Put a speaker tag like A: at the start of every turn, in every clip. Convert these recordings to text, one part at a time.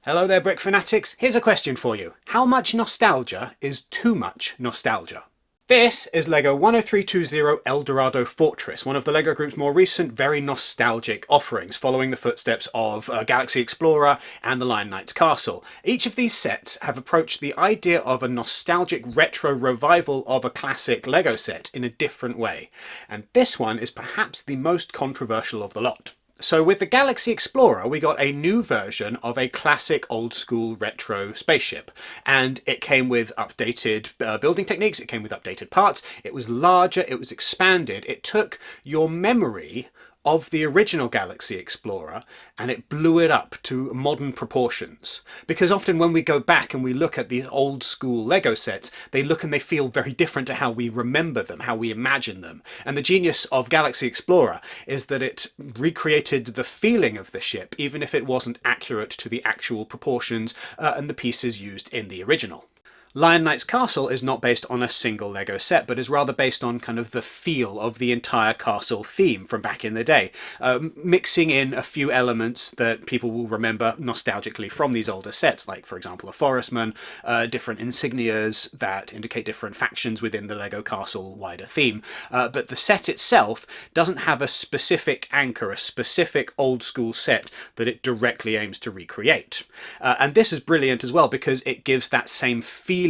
A: Hello there, Brick Fanatics. Here's a question for you. How much nostalgia is too much nostalgia? This is LEGO 10320 Eldorado Fortress, one of the LEGO Group's more recent, very nostalgic offerings, following the footsteps of Galaxy Explorer and the Lion Knight's Castle. Each of these sets have approached the idea of a nostalgic retro revival of a classic LEGO set in a different way, and this one is perhaps the most controversial of the lot. So with the Galaxy Explorer, we got a new version of a classic old school retro spaceship, and it came with updated building techniques, it came with updated parts, it was larger, it was expanded, it took your memory of the original Galaxy Explorer and it blew it up to modern proportions. Because often when we go back and we look at the old school LEGO sets, they look and they feel very different to how we remember them, how we imagine them. And the genius of Galaxy Explorer is that it recreated the feeling of the ship, even if it wasn't accurate to the actual proportions and the pieces used in the original. Lion Knight's Castle is not based on a single LEGO set, but is rather based on kind of the feel of the entire castle theme from back in the day, mixing in a few elements that people will remember nostalgically from these older sets, like, for example, a forestman, different insignias that indicate different factions within the LEGO Castle wider theme. But the set itself doesn't have a specific anchor, a specific old school set that it directly aims to recreate. And this is brilliant as well because it gives that same feeling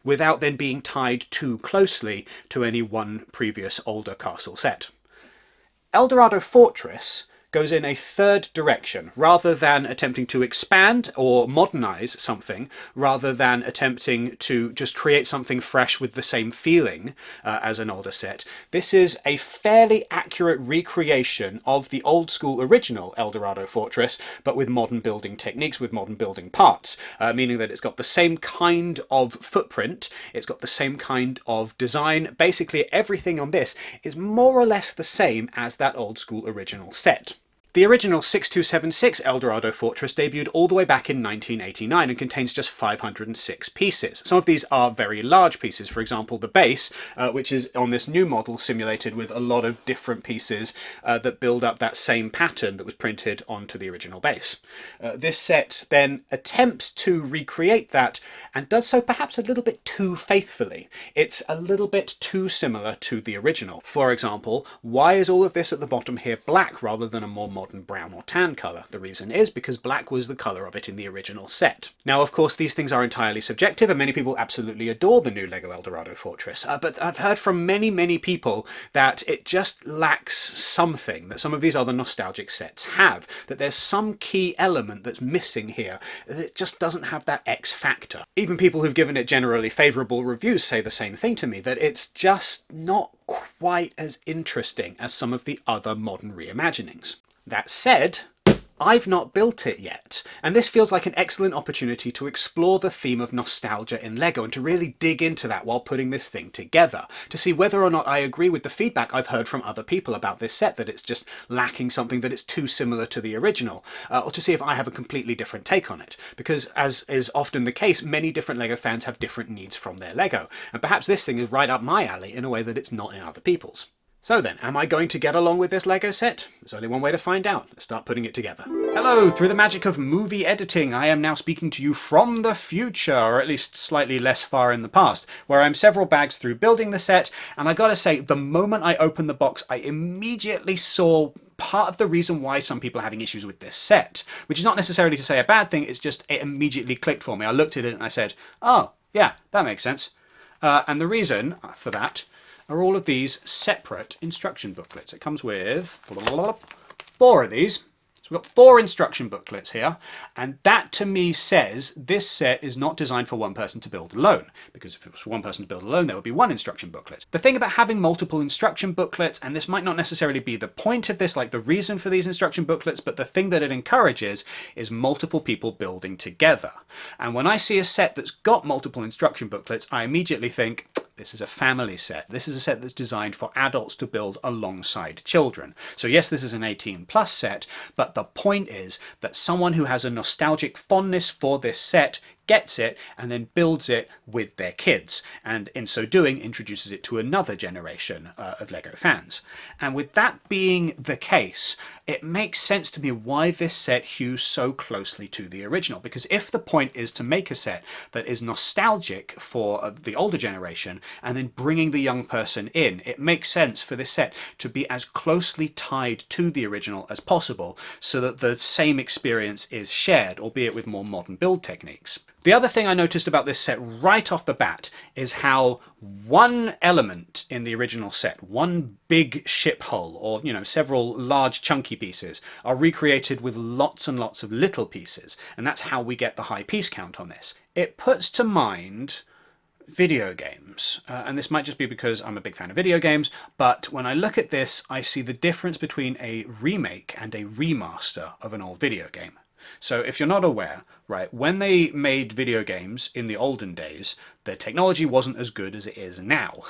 A: without then being tied too closely to any one previous older castle set. Eldorado Fortress goes in a third direction. Rather than attempting to expand or modernize something, rather than attempting to just create something fresh with the same feeling as an older set, this is a fairly accurate recreation of the old school original Eldorado Fortress, but with modern building techniques, with modern building parts, meaning that it's got the same kind of footprint, it's got the same kind of design. Basically everything on this is more or less the same as that old school original set. The original 6276 Eldorado Fortress debuted all the way back in 1989 and contains just 506 pieces. Some of these are very large pieces, for example the base, which is on this new model simulated with a lot of different pieces that build up that same pattern that was printed onto the original base. This set then attempts to recreate that and does so perhaps a little bit too faithfully. It's a little bit too similar to the original. For example, why is all of this at the bottom here black rather than a more modern brown or tan colour? The reason is because black was the colour of it in the original set. Now, of course, these things are entirely subjective, and many people absolutely adore the new LEGO Eldorado Fortress, but I've heard from many people that it just lacks something that some of these other nostalgic sets have, that there's some key element that's missing here, that it just doesn't have that X factor. Even people who've given it generally favourable reviews say the same thing to me, that it's just not quite as interesting as some of the other modern reimaginings. That said, I've not built it yet, and this feels like an excellent opportunity to explore the theme of nostalgia in LEGO and to really dig into that while putting this thing together, to see whether or not I agree with the feedback I've heard from other people about this set, that it's just lacking something, that it's too similar to the original, or to see if I have a completely different take on it, because as is often the case, many different LEGO fans have different needs from their LEGO, and perhaps this thing is right up my alley in a way that it's not in other people's. So then, am I going to get along with this LEGO set? There's only one way to find out. Let's start putting it together. Hello! Through the magic of movie editing, I am now speaking to you from the future, or at least slightly less far in the past, where I'm several bags through building the set, and I gotta say, the moment I opened the box, I immediately saw part of the reason why some people are having issues with this set, which is not necessarily to say a bad thing, it's just it immediately clicked for me. I looked at it and I said, oh, yeah, that makes sense. And the reason for that are all of these separate instruction booklets. It comes with 4 of these. So we've got 4 instruction booklets here, and that to me says this set is not designed for one person to build alone, because if it was for one person to build alone, there would be 1 instruction booklet. The thing about having multiple instruction booklets, and this might not necessarily be the point of this, like the reason for these instruction booklets, but the thing that it encourages is multiple people building together. And when I see a set that's got multiple instruction booklets, I immediately think, this is a family set. This is a set that's designed for adults to build alongside children. So yes, this is an 18+ set, but the point is that someone who has a nostalgic fondness for this set gets it and then builds it with their kids, and in so doing introduces it to another generation of LEGO fans. And with that being the case, it makes sense to me why this set hews so closely to the original, because if the point is to make a set that is nostalgic for the older generation and then bringing the young person in, it makes sense for this set to be as closely tied to the original as possible so that the same experience is shared, albeit with more modern build techniques. The other thing I noticed about this set right off the bat is how one element in the original set, one big ship hull, or several large chunky pieces, are recreated with lots and lots of little pieces, and that's how we get the high piece count on this. It puts to mind video games, and this might just be because I'm a big fan of video games, but when I look at this I see the difference between a remake and a remaster of an old video game. So if you're not aware, right, when they made video games in the olden days, their technology wasn't as good as it is now.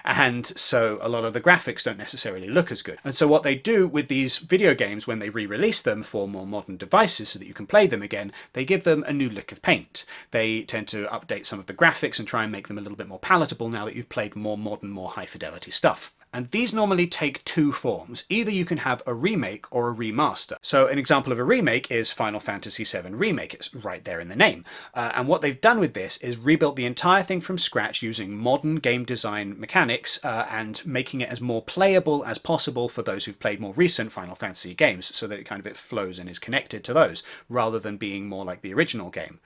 A: And so a lot of the graphics don't necessarily look as good. And so what they do with these video games when they re-release them for more modern devices so that you can play them again, they give them a new lick of paint. They tend to update some of the graphics and try and make them a little bit more palatable now that you've played more modern, more high fidelity stuff. And these normally take two forms. Either you can have a remake or a remaster. So an example of a remake is Final Fantasy VII Remake. It's right there in the name. And what they've done with this is rebuilt the entire thing from scratch using modern game design mechanics and making it as more playable as possible for those who've played more recent Final Fantasy games, so that it flows and is connected to those, rather than being more like the original game.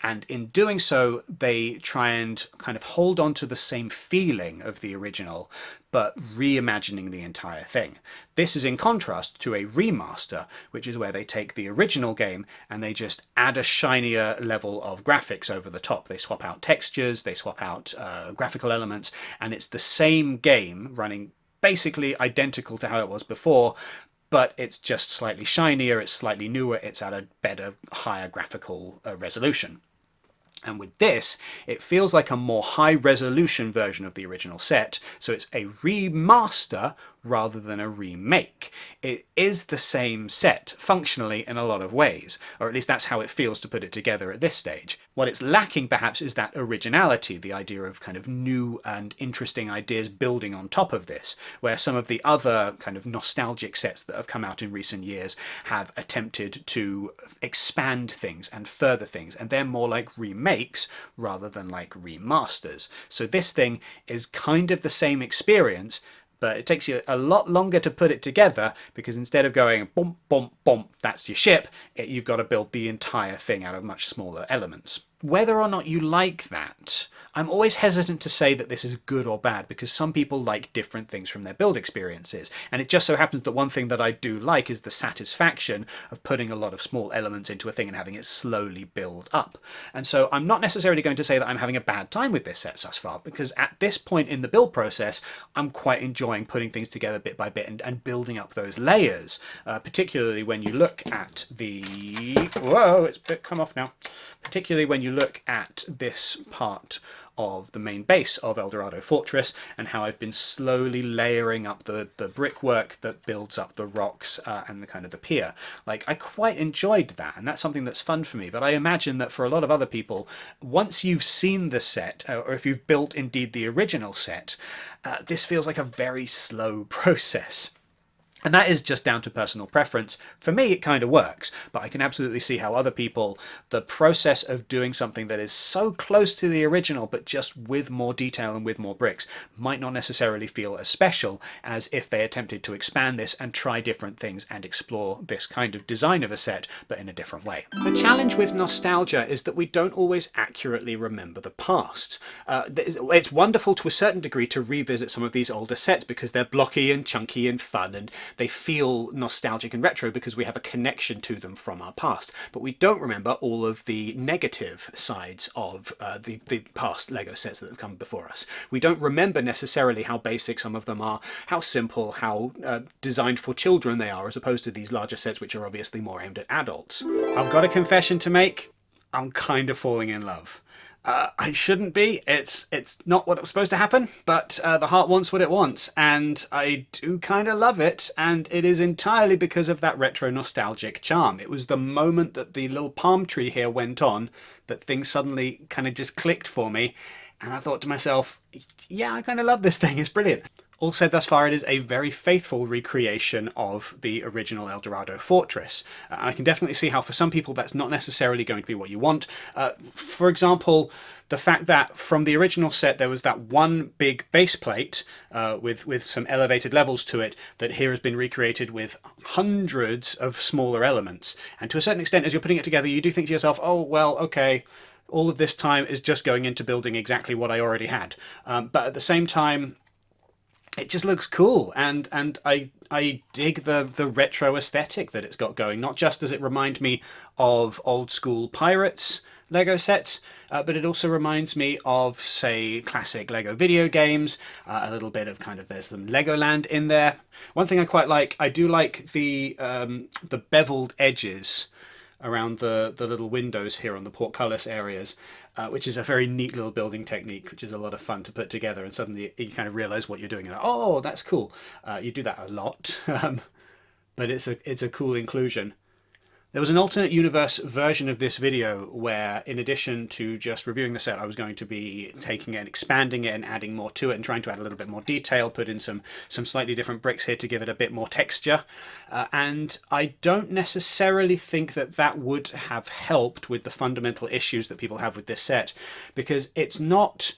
A: And in doing so, they try and kind of hold on to the same feeling of the original, but reimagining the entire thing. This is in contrast to a remaster, which is where they take the original game and they just add a shinier level of graphics over the top. They swap out textures, they swap out graphical elements, and it's the same game running basically identical to how it was before, but it's just slightly shinier, it's slightly newer, it's at a better, higher graphical resolution. And with this, it feels like a more high-resolution version of the original set, so it's a remaster rather than a remake. It is the same set, functionally, in a lot of ways, or at least that's how it feels to put it together at this stage. What it's lacking, perhaps, is that originality, the idea of kind of new and interesting ideas building on top of this, where some of the other kind of nostalgic sets that have come out in recent years have attempted to expand things and further things, and they're more like remakes rather than like remasters. So this thing is kind of the same experience, but it takes you a lot longer to put it together, because instead of going bump, bump, bump, that's your ship, you've got to build the entire thing out of much smaller elements. Whether or not you like that, I'm always hesitant to say that this is good or bad, because some people like different things from their build experiences, and it just so happens that one thing that I do like is the satisfaction of putting a lot of small elements into a thing and having it slowly build up. And so I'm not necessarily going to say that I'm having a bad time with this set thus far, because at this point in the build process I'm quite enjoying putting things together bit by bit and building up those layers, particularly when you look at the... Whoa, it's come off now. Particularly when you look at this part of the main base of Eldorado Fortress and how I've been slowly layering up the brickwork that builds up the rocks and the kind of the pier. Like, I quite enjoyed that, and that's something that's fun for me, but I imagine that for a lot of other people, once you've seen the set, or if you've built indeed the original set, this feels like a very slow process. And that is just down to personal preference. For me, it kind of works, but I can absolutely see how other people, the process of doing something that is so close to the original, but just with more detail and with more bricks, might not necessarily feel as special as if they attempted to expand this and try different things and explore this kind of design of a set, but in a different way. The challenge with nostalgia is that we don't always accurately remember the past. It's wonderful to a certain degree to revisit some of these older sets because they're blocky and chunky and fun, and they feel nostalgic and retro because we have a connection to them from our past. But we don't remember all of the negative sides of the past LEGO sets that have come before us. We don't remember necessarily how basic some of them are, how simple, how designed for children they are, as opposed to these larger sets which are obviously more aimed at adults. I've got a confession to make. I'm kind of falling in love. I shouldn't be. It's not what was supposed to happen, but the heart wants what it wants, and I do kind of love it, and it is entirely because of that retro nostalgic charm. It was the moment that the little palm tree here went on that things suddenly kind of just clicked for me, and I thought to myself, yeah, I kind of love this thing, it's brilliant. All said thus far, it is a very faithful recreation of the original Eldorado Fortress. And I can definitely see how for some people that's not necessarily going to be what you want. For example, the fact that from the original set there was that one big base plate with some elevated levels to it that here has been recreated with hundreds of smaller elements. And to a certain extent, as you're putting it together, you do think to yourself, oh, well, okay, all of this time is just going into building exactly what I already had. But at the same time, it just looks cool, and I dig the retro aesthetic that it's got going. Not just does it remind me of old school Pirates Lego sets, but it also reminds me of, say, classic Lego video games. A little bit of kind of, there's some Legoland in there. One thing I quite like, I do like the beveled edges around the little windows here on the portcullis areas, which is a very neat little building technique, which is a lot of fun to put together, and suddenly you kind of realize what you're doing. Like, oh, that's cool. You do that a lot, but it's a cool inclusion. There was an alternate universe version of this video where, in addition to just reviewing the set, I was going to be taking it and expanding it and adding more to it and trying to add a little bit more detail, put in some slightly different bricks here to give it a bit more texture. And I don't necessarily think that that would have helped with the fundamental issues that people have with this set, because it's not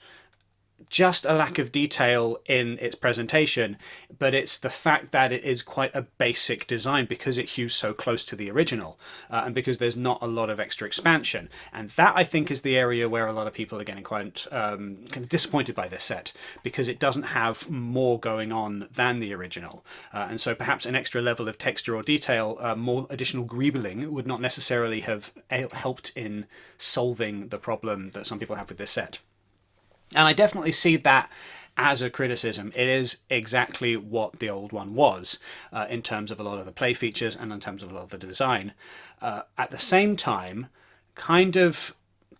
A: just a lack of detail in its presentation, but it's the fact that it is quite a basic design because it hews so close to the original, and because there's not a lot of extra expansion. And that, I think, is the area where a lot of people are getting quite kind of disappointed by this set, because it doesn't have more going on than the original. And so perhaps an extra level of texture or detail, more additional greebling, would not necessarily have helped in solving the problem that some people have with this set. And I definitely see that as a criticism. It is exactly what the old one was, in terms of a lot of the play features and in terms of a lot of the design. At the same time, kind of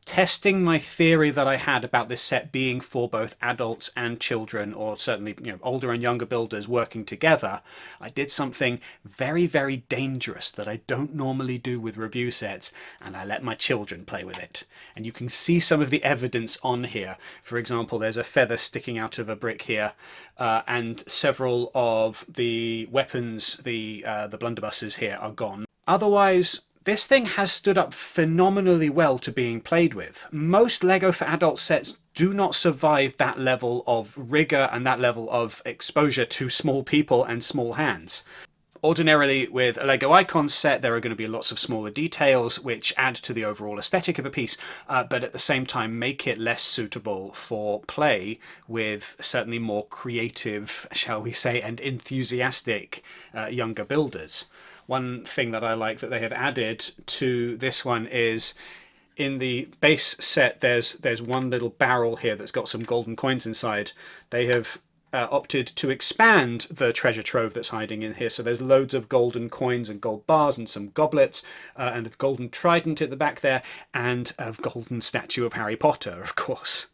A: testing my theory that I had about this set being for both adults and children, or certainly, you know, older and younger builders working together, I did something very, very dangerous that I don't normally do with review sets, and I let my children play with it. And you can see some of the evidence on here. For example, there's a feather sticking out of a brick here, and several of the weapons, the blunderbusses here, are gone. Otherwise, this thing has stood up phenomenally well to being played with. Most Lego for Adults sets do not survive that level of rigor and that level of exposure to small people and small hands. Ordinarily, with a Lego Icons set, there are going to be lots of smaller details which add to the overall aesthetic of a piece, but at the same time make it less suitable for play with certainly more creative, shall we say, and enthusiastic younger builders. One thing that I like that they have added to this one is, in the base set, there's one little barrel here that's got some golden coins inside. They have opted to expand the treasure trove that's hiding in here. So there's loads of golden coins and gold bars and some goblets, and a golden trident at the back there, and a golden statue of Harry Potter, of course.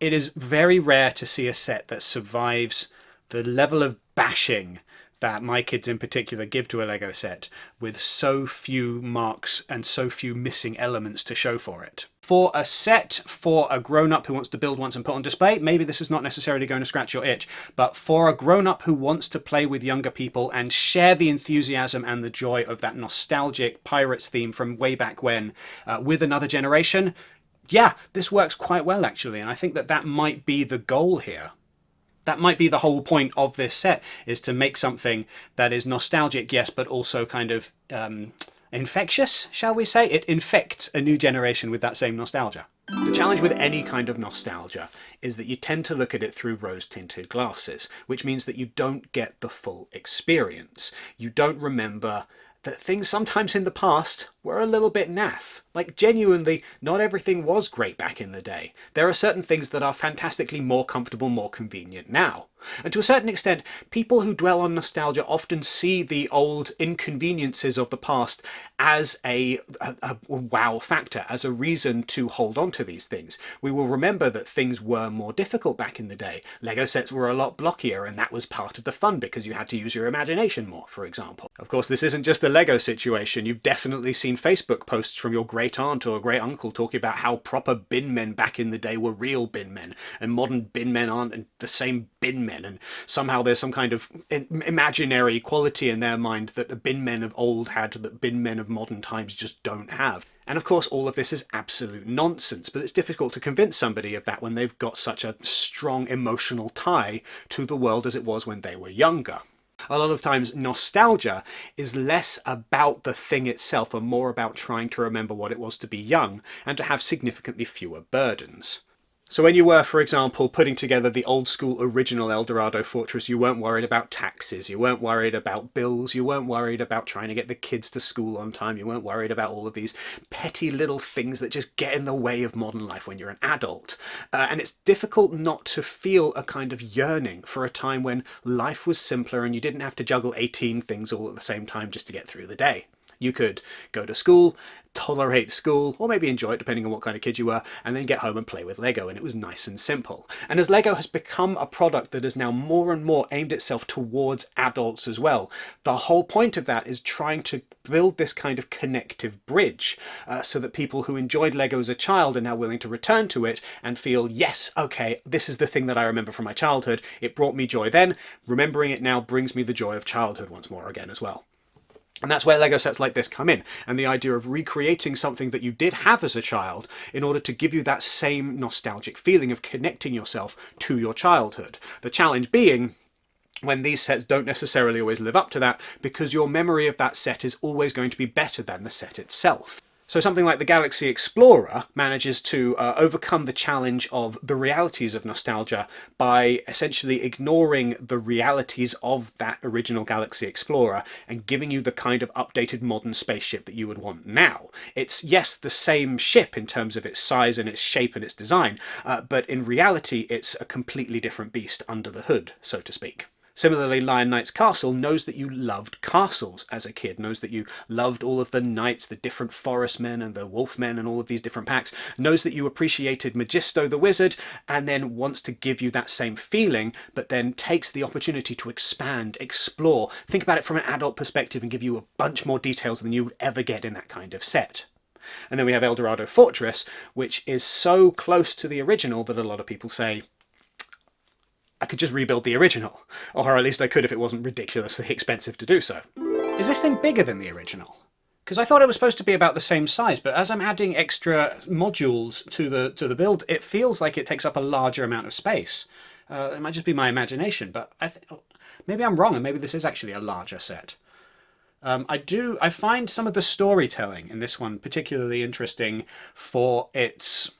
A: It is very rare to see a set that survives the level of bashing that my kids in particular give to a Lego set, with so few marks and so few missing elements to show for it. For a set for a grown-up who wants to build once and put on display, maybe this is not necessarily going to scratch your itch, but for a grown-up who wants to play with younger people and share the enthusiasm and the joy of that nostalgic Pirates theme from way back when with another generation, yeah, this works quite well actually, and I think that that might be the goal here. That might be the whole point of this set, is to make something that is nostalgic, yes, but also kind of infectious, shall we say? It infects a new generation with that same nostalgia. The challenge with any kind of nostalgia is that you tend to look at it through rose-tinted glasses, which means that you don't get the full experience. You don't remember that things sometimes in the past were a little bit naff. Like, genuinely, not everything was great back in the day. There are certain things that are fantastically more comfortable, more convenient now. And to a certain extent, people who dwell on nostalgia often see the old inconveniences of the past as a wow factor, as a reason to hold on to these things. We will remember that things were more difficult back in the day. Lego sets were a lot blockier, and that was part of the fun because you had to use your imagination more, for example. Of course, this isn't just a Lego situation. You've definitely seen Facebook posts from your great aunt or great uncle talking about how proper bin men back in the day were real bin men, and modern bin men aren't the same bin men, and somehow there's some kind of imaginary quality in their mind that the bin men of old had that bin men of modern times just don't have. And of course all of this is absolute nonsense, but it's difficult to convince somebody of that when they've got such a strong emotional tie to the world as it was when they were younger. A lot of times nostalgia is less about the thing itself and more about trying to remember what it was to be young and to have significantly fewer burdens. So when you were, for example, putting together the old school original Eldorado Fortress, you weren't worried about taxes, you weren't worried about bills, you weren't worried about trying to get the kids to school on time, you weren't worried about all of these petty little things that just get in the way of modern life when you're an adult. And it's difficult not to feel a kind of yearning for a time when life was simpler and you didn't have to juggle 18 things all at the same time just to get through the day. You could go to school, tolerate school, or maybe enjoy it depending on what kind of kid you were, and then get home and play with Lego, and it was nice and simple. And as Lego has become a product that is now more and more aimed itself towards adults as well, the whole point of that is trying to build this kind of connective bridge so that people who enjoyed Lego as a child are now willing to return to it and feel, yes, okay, this is the thing that I remember from my childhood. It brought me joy then. Remembering it now brings me the joy of childhood once more again as well. And that's where Lego sets like this come in, and the idea of recreating something that you did have as a child in order to give you that same nostalgic feeling of connecting yourself to your childhood. The challenge being when these sets don't necessarily always live up to that, because your memory of that set is always going to be better than the set itself. So something like the Galaxy Explorer manages to overcome the challenge of the realities of nostalgia by essentially ignoring the realities of that original Galaxy Explorer and giving you the kind of updated modern spaceship that you would want now. It's, yes, the same ship in terms of its size and its shape and its design, but in reality it's a completely different beast under the hood, so to speak. Similarly, Lion Knight's Castle knows that you loved castles as a kid, knows that you loved all of the knights, the different forest men and the wolf men and all of these different packs, knows that you appreciated Magisto the wizard, and then wants to give you that same feeling, but then takes the opportunity to expand, explore, think about it from an adult perspective and give you a bunch more details than you would ever get in that kind of set. And then we have Eldorado Fortress, which is so close to the original that a lot of people say, I could just rebuild the original, or at least I could if it wasn't ridiculously expensive to do so. Is this thing bigger than the original? Because I thought it was supposed to be about the same size, but as I'm adding extra modules to the build, it feels like it takes up a larger amount of space. It might just be my imagination, but maybe I'm wrong, and maybe this is actually a larger set. I find some of the storytelling in this one particularly interesting for its,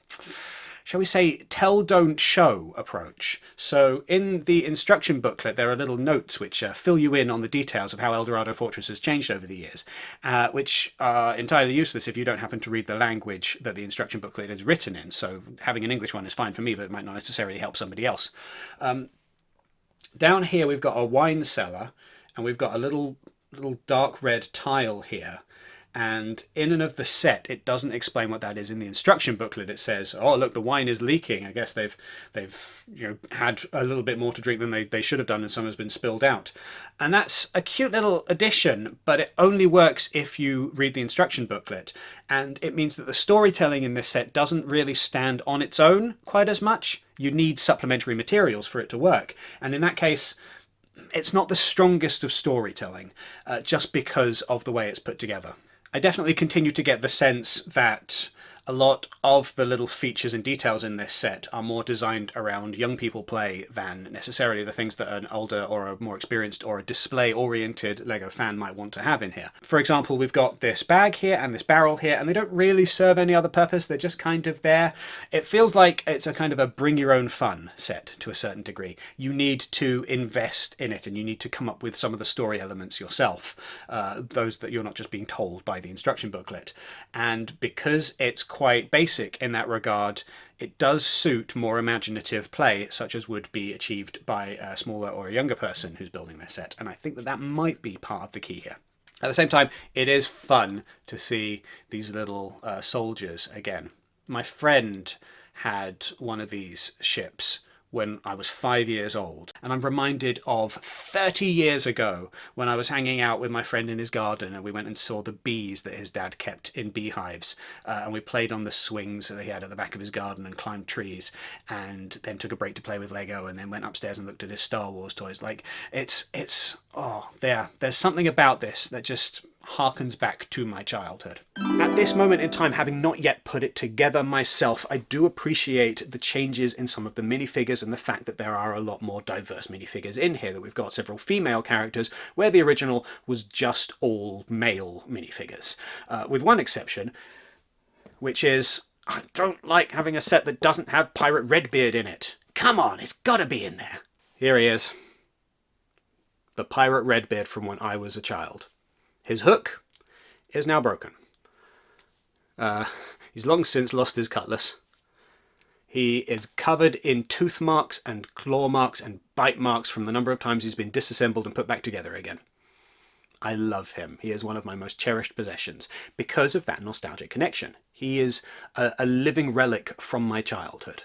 A: shall we say, tell, don't show approach. So in the instruction booklet, there are little notes which fill you in on the details of how Eldorado Fortress has changed over the years, which are entirely useless if you don't happen to read the language that the instruction booklet is written in. So having an English one is fine for me, but it might not necessarily help somebody else. Down here, we've got a wine cellar, and we've got a little dark red tile here. And in and of the set, it doesn't explain what that is. In the instruction booklet, it says, "Oh, look, the wine is leaking. I guess they've had a little bit more to drink than they should have done, and some has been spilled out." And that's a cute little addition, but it only works if you read the instruction booklet. And it means that the storytelling in this set doesn't really stand on its own quite as much. You need supplementary materials for it to work. And in that case, it's not the strongest of storytelling, just because of the way it's put together. I definitely continue to get the sense that A lot of the little features and details in this set are more designed around young people play than necessarily the things that an older or a more experienced or a display-oriented LEGO fan might want to have in here. For example, we've got this bag here and this barrel here, and they don't really serve any other purpose. They're just kind of there. It feels like it's a kind of a bring-your-own-fun set to a certain degree. You need to invest in it, and you need to come up with some of the story elements yourself, those that you're not just being told by the instruction booklet. And because it's quite basic in that regard, it does suit more imaginative play, such as would be achieved by a smaller or a younger person who's building their set, and I think that that might be part of the key here. At the same time, it is fun to see these little soldiers again. My friend had one of these ships when I was 5 years old, and I'm reminded of 30 years ago when I was hanging out with my friend in his garden, and we went and saw the bees that his dad kept in beehives, and we played on the swings that he had at the back of his garden and climbed trees, and then took a break to play with Lego, and then went upstairs and looked at his Star Wars toys. Like, there's something about this that just harkens back to my childhood. At this moment in time, having not yet put it together myself, I do appreciate the changes in some of the minifigures and the fact that there are a lot more diverse minifigures in here, that we've got several female characters where the original was just all male minifigures. With one exception, which is I don't like having a set that doesn't have Pirate Redbeard in it. Come on, it's gotta be in there. Here he is. The Pirate Redbeard from when I was a child. His hook is now broken. He's long since lost his cutlass. He is covered in tooth marks and claw marks and bite marks from the number of times he's been disassembled and put back together again. I love him. He is one of my most cherished possessions because of that nostalgic connection. He is a living relic from my childhood.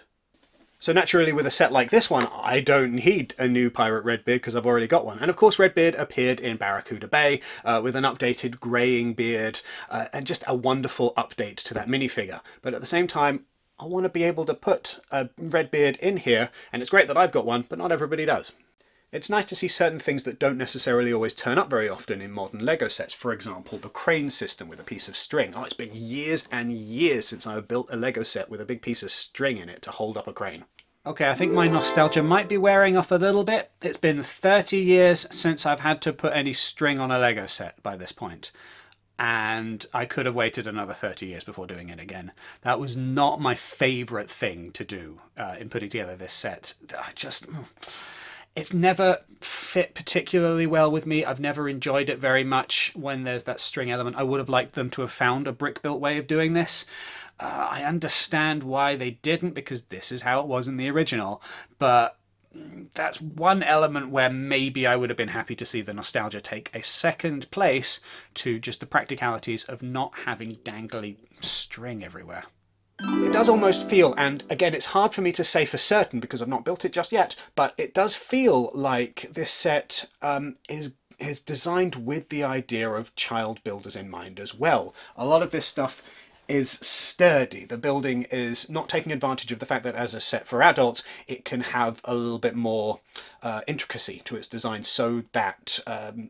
A: So naturally, with a set like this one, I don't need a new Pirate Redbeard because I've already got one. And of course, Redbeard appeared in Barracuda Bay with an updated greying beard and just a wonderful update to that minifigure. But at the same time, I want to be able to put a Redbeard in here, and it's great that I've got one, but not everybody does. It's nice to see certain things that don't necessarily always turn up very often in modern LEGO sets. For example, the crane system with a piece of string. Oh, it's been years and years since I built a LEGO set with a big piece of string in it to hold up a crane. Okay, I think my nostalgia might be wearing off a little bit. It's been 30 years since I've had to put any string on a LEGO set by this point. And I could have waited another 30 years before doing it again. That was not my favourite thing to do in putting together this set. It's never fit particularly well with me. I've never enjoyed it very much when there's that string element. I would have liked them to have found a brick-built way of doing this. I understand why they didn't, because this is how it was in the original, but that's one element where maybe I would have been happy to see the nostalgia take a second place to just the practicalities of not having dangly string everywhere. It does almost feel, and again it's hard for me to say for certain because I've not built it just yet, but it does feel like this set is designed with the idea of child builders in mind as well. A lot of this stuff is sturdy. The building is not taking advantage of the fact that as a set for adults, it can have a little bit more intricacy to its design so that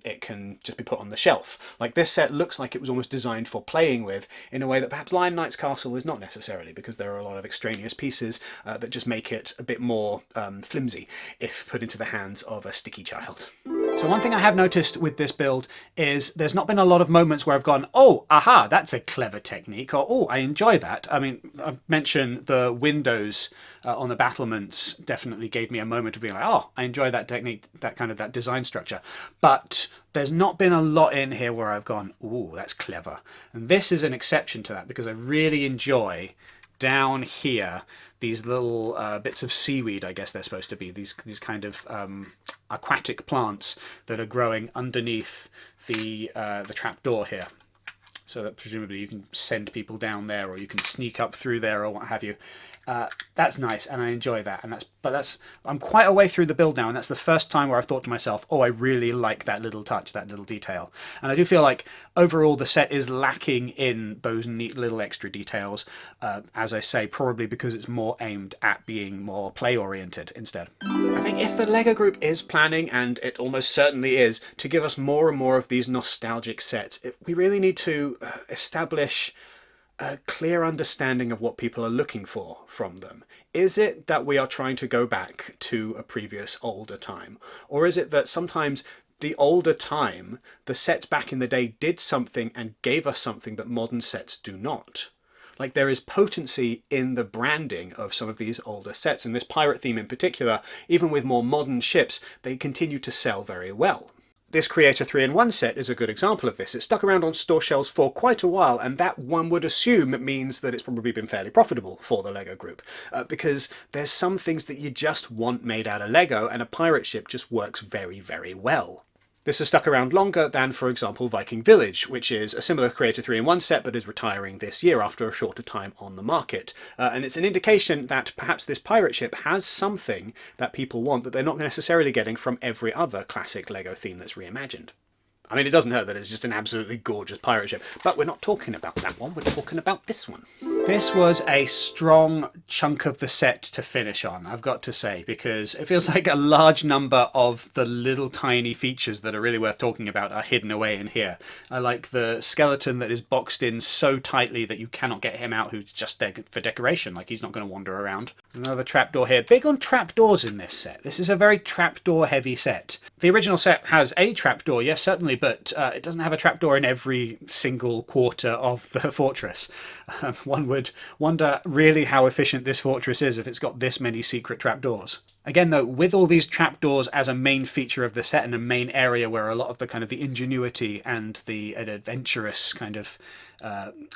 A: it can just be put on the shelf. Like this set looks like it was almost designed for playing with in a way that perhaps Lion Knight's castle is not necessarily, because there are a lot of extraneous pieces that just make it a bit more flimsy if put into the hands of a sticky child. So one thing I have noticed with this build is there's not been a lot of moments where I've gone, oh, aha, that's a clever technique, or oh, I enjoy that. I mean, I mentioned the windows on the battlements definitely gave me a moment of being like, oh, I enjoy that technique, that design structure. But there's not been a lot in here where I've gone, ooh, that's clever. And this is an exception to that because I really enjoy down here these little bits of seaweed, I guess they're supposed to be, these kind of aquatic plants that are growing underneath the trapdoor here. So that presumably you can send people down there, or you can sneak up through there, or what have you. That's nice, and I enjoy that. And I'm quite a way through the build now, and that's the first time where I've thought to myself, oh, I really like that little touch, that little detail. And I do feel like overall the set is lacking in those neat little extra details. As I say, probably because it's more aimed at being more play-oriented instead. I think if the LEGO group is planning, and it almost certainly is, to give us more and more of these nostalgic sets, we really need to establish a clear understanding of what people are looking for from them? Is it that we are trying to go back to a previous older time? Or is it that sometimes the older time, the sets back in the day did something and gave us something that modern sets do not? Like, there is potency in the branding of some of these older sets, and this pirate theme in particular, even with more modern ships, they continue to sell very well. This Creator 3-in-1 set is a good example of this. It stuck around on store shelves for quite a while, and that, one would assume, means that it's probably been fairly profitable for the LEGO group, because there's some things that you just want made out of LEGO, and a pirate ship just works very, very well. This has stuck around longer than, for example, Viking Village, which is a similar Creator 3-in-1 set but is retiring this year after a shorter time on the market. And it's an indication that perhaps this pirate ship has something that people want that they're not necessarily getting from every other classic LEGO theme that's reimagined. I mean, it doesn't hurt that it's just an absolutely gorgeous pirate ship, but we're not talking about that one, we're talking about this one. This was a strong chunk of the set to finish on, I've got to say, because it feels like a large number of the little tiny features that are really worth talking about are hidden away in here. I like the skeleton that is boxed in so tightly that you cannot get him out, who's just there for decoration, like he's not going to wander around. Another trapdoor here. Big on trapdoors in this set. This is a very trapdoor heavy set. The original set has a trapdoor, yes, certainly, but it doesn't have a trapdoor in every single quarter of the fortress. One would wonder really how efficient this fortress is if it's got this many secret trapdoors. Again though, with all these trapdoors as a main feature of the set and a main area where a lot of the kind of the ingenuity and the adventurous kind of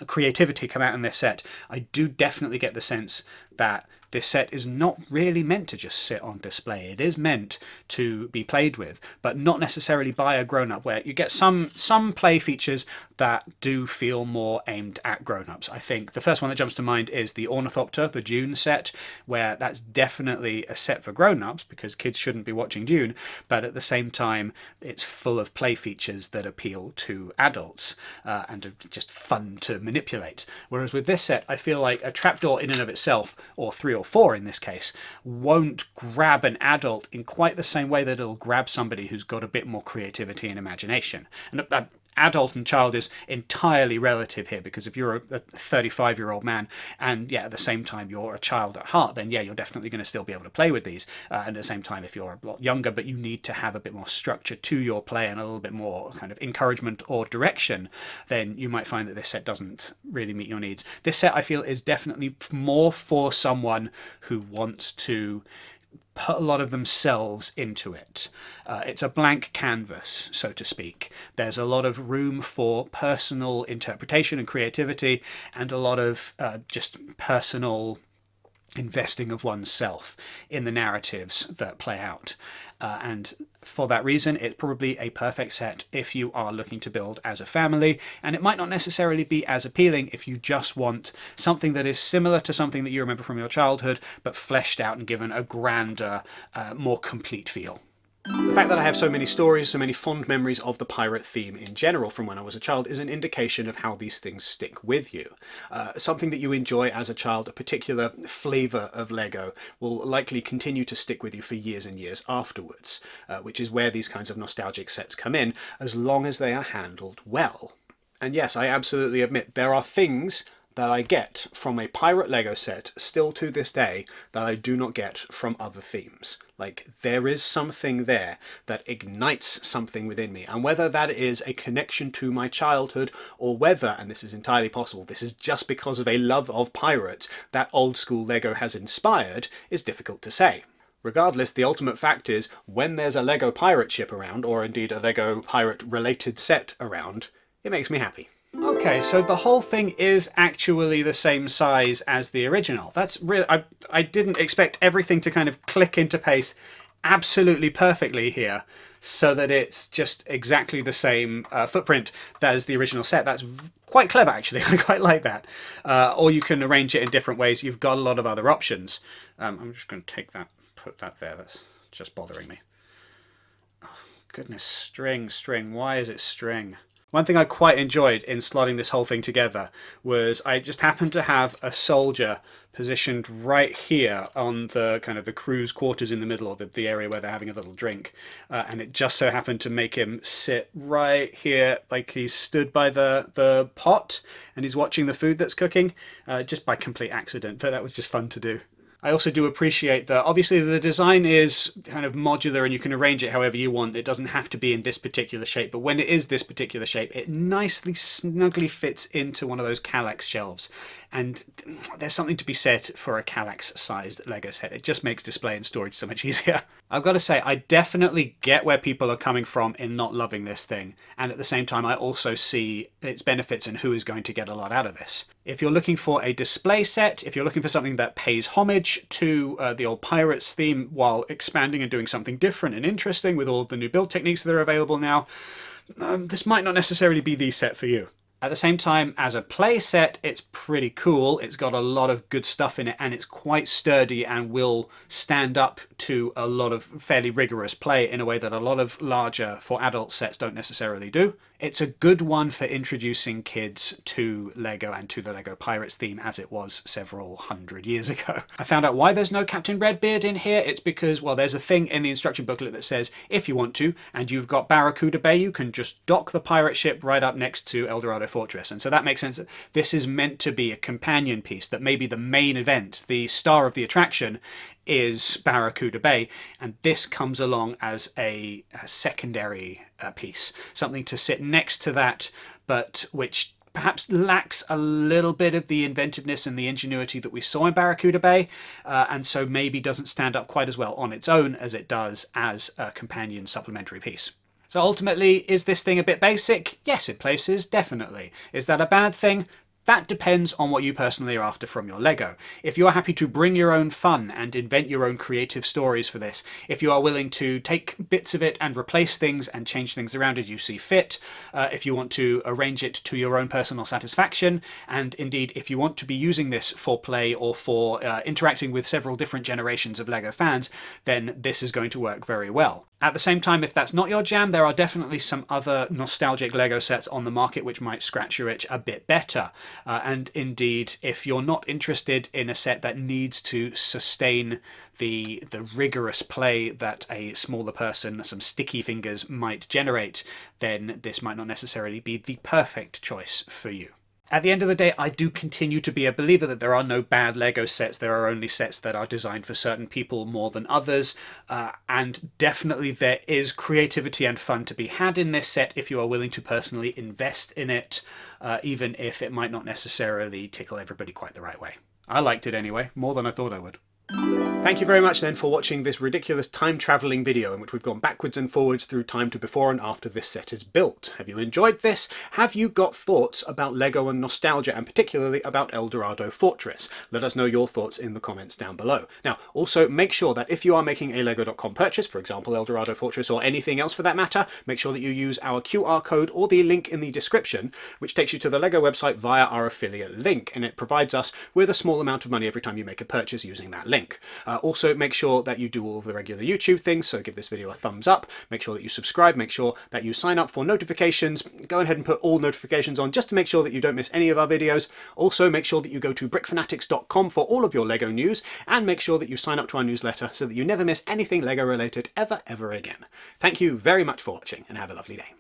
A: creativity come out in this set, I do definitely get the sense that this set is not really meant to just sit on display. It is meant to be played with, but not necessarily by a grown-up, where you get some play features that do feel more aimed at grown-ups. I think the first one that jumps to mind is the Ornithopter, the Dune set, where that's definitely a set for grown-ups because kids shouldn't be watching Dune, but at the same time it's full of play features that appeal to adults and are just fun to manipulate. Whereas with this set, I feel like a trapdoor in and of itself, or 3 or 4 in this case, won't grab an adult in quite the same way that it'll grab somebody who's got a bit more creativity and imagination. And adult and child is entirely relative here, because if you're a 35-year-old man and at the same time you're a child at heart, then you're definitely going to still be able to play with these. And at the same time, if you're a lot younger but you need to have a bit more structure to your play and a little bit more kind of encouragement or direction, then you might find that this set doesn't really meet your needs. This set, I feel, is definitely more for someone who wants to put a lot of themselves into it. It's a blank canvas, so to speak. There's a lot of room for personal interpretation and creativity, and a lot of just personal investing of oneself in the narratives that play out. And for that reason, it's probably a perfect set if you are looking to build as a family, and it might not necessarily be as appealing if you just want something that is similar to something that you remember from your childhood, but fleshed out and given a grander, more complete feel. The fact that I have so many stories, so many fond memories of the pirate theme in general from when I was a child is an indication of how these things stick with you. Something that you enjoy as a child, a particular flavour of LEGO, will likely continue to stick with you for years and years afterwards, which is where these kinds of nostalgic sets come in, as long as they are handled well. And yes, I absolutely admit there are things that I get from a pirate LEGO set still to this day that I do not get from other themes. Like, there is something there that ignites something within me, and whether that is a connection to my childhood, or whether, and this is entirely possible, this is just because of a love of pirates that old school LEGO has inspired, is difficult to say. Regardless, the ultimate fact is, when there's a LEGO pirate ship around, or indeed a LEGO pirate related set around, it makes me happy. Okay, so the whole thing is actually the same size as the original. That's really, I didn't expect everything to kind of click into place absolutely perfectly here, so that it's just exactly the same footprint as the original set. That's quite clever, actually. I quite like that. Or you can arrange it in different ways. You've got a lot of other options. I'm just going to take that, put that there. That's just bothering me. Oh, goodness, string. Why is it string? One thing I quite enjoyed in slotting this whole thing together was I just happened to have a soldier positioned right here on the kind of the crew's quarters in the middle, or the area where they're having a little drink, and it just so happened to make him sit right here, like he's stood by the pot and he's watching the food that's cooking, just by complete accident, but that was just fun to do. I also do appreciate that obviously the design is kind of modular and you can arrange it however you want. It doesn't have to be in this particular shape, but when it is this particular shape, it nicely, snugly fits into one of those Kallax shelves. And there's something to be said for a Kallax-sized Lego set. It just makes display and storage so much easier. I've got to say, I definitely get where people are coming from in not loving this thing. And at the same time, I also see its benefits and who is going to get a lot out of this. If you're looking for a display set, if you're looking for something that pays homage to the old Pirates theme while expanding and doing something different and interesting with all of the new build techniques that are available now, this might not necessarily be the set for you. At the same time, as a play set, it's pretty cool. It's got a lot of good stuff in it, and it's quite sturdy and will stand up to a lot of fairly rigorous play in a way that a lot of larger, for adult sets don't necessarily do. It's a good one for introducing kids to Lego and to the Lego Pirates theme as it was several hundred years ago. I found out why there's no Captain Redbeard in here. It's because, well, there's a thing in the instruction booklet that says if you want to, and you've got Barracuda Bay, you can just dock the pirate ship right up next to Eldorado Fortress. And so that makes sense. This is meant to be a companion piece, that maybe the main event, the star of the attraction, is Barracuda Bay, and this comes along as a secondary piece, something to sit next to that, but which perhaps lacks a little bit of the inventiveness and the ingenuity that we saw in Barracuda Bay, and so maybe doesn't stand up quite as well on its own as it does as a companion supplementary piece. So ultimately, is this thing a bit basic? Yes, in places, definitely. Is that a bad thing? That depends on what you personally are after from your Lego. If you are happy to bring your own fun and invent your own creative stories for this, if you are willing to take bits of it and replace things and change things around as you see fit, if you want to arrange it to your own personal satisfaction, and indeed if you want to be using this for play or for interacting with several different generations of Lego fans, then this is going to work very well. At the same time, if that's not your jam, there are definitely some other nostalgic Lego sets on the market which might scratch your itch a bit better. And indeed, if you're not interested in a set that needs to sustain the rigorous play that a smaller person, some sticky fingers, might generate, then this might not necessarily be the perfect choice for you. At the end of the day, I do continue to be a believer that there are no bad Lego sets. There are only sets that are designed for certain people more than others. And definitely there is creativity and fun to be had in this set if you are willing to personally invest in it, even if it might not necessarily tickle everybody quite the right way. I liked it anyway, more than I thought I would. Thank you very much then for watching this ridiculous time-travelling video in which we've gone backwards and forwards through time to before and after this set is built. Have you enjoyed this? Have you got thoughts about Lego and nostalgia, and particularly about Eldorado Fortress? Let us know your thoughts in the comments down below. Now, also make sure that if you are making a Lego.com purchase, for example Eldorado Fortress or anything else for that matter, make sure that you use our QR code or the link in the description, which takes you to the Lego website via our affiliate link, and it provides us with a small amount of money every time you make a purchase using that link. Also, make sure that you do all of the regular YouTube things, so give this video a thumbs up, make sure that you subscribe, make sure that you sign up for notifications, go ahead and put all notifications on just to make sure that you don't miss any of our videos. Also, make sure that you go to brickfanatics.com for all of your Lego news, and make sure that you sign up to our newsletter so that you never miss anything Lego related ever again. Thank you very much for watching, and have a lovely day.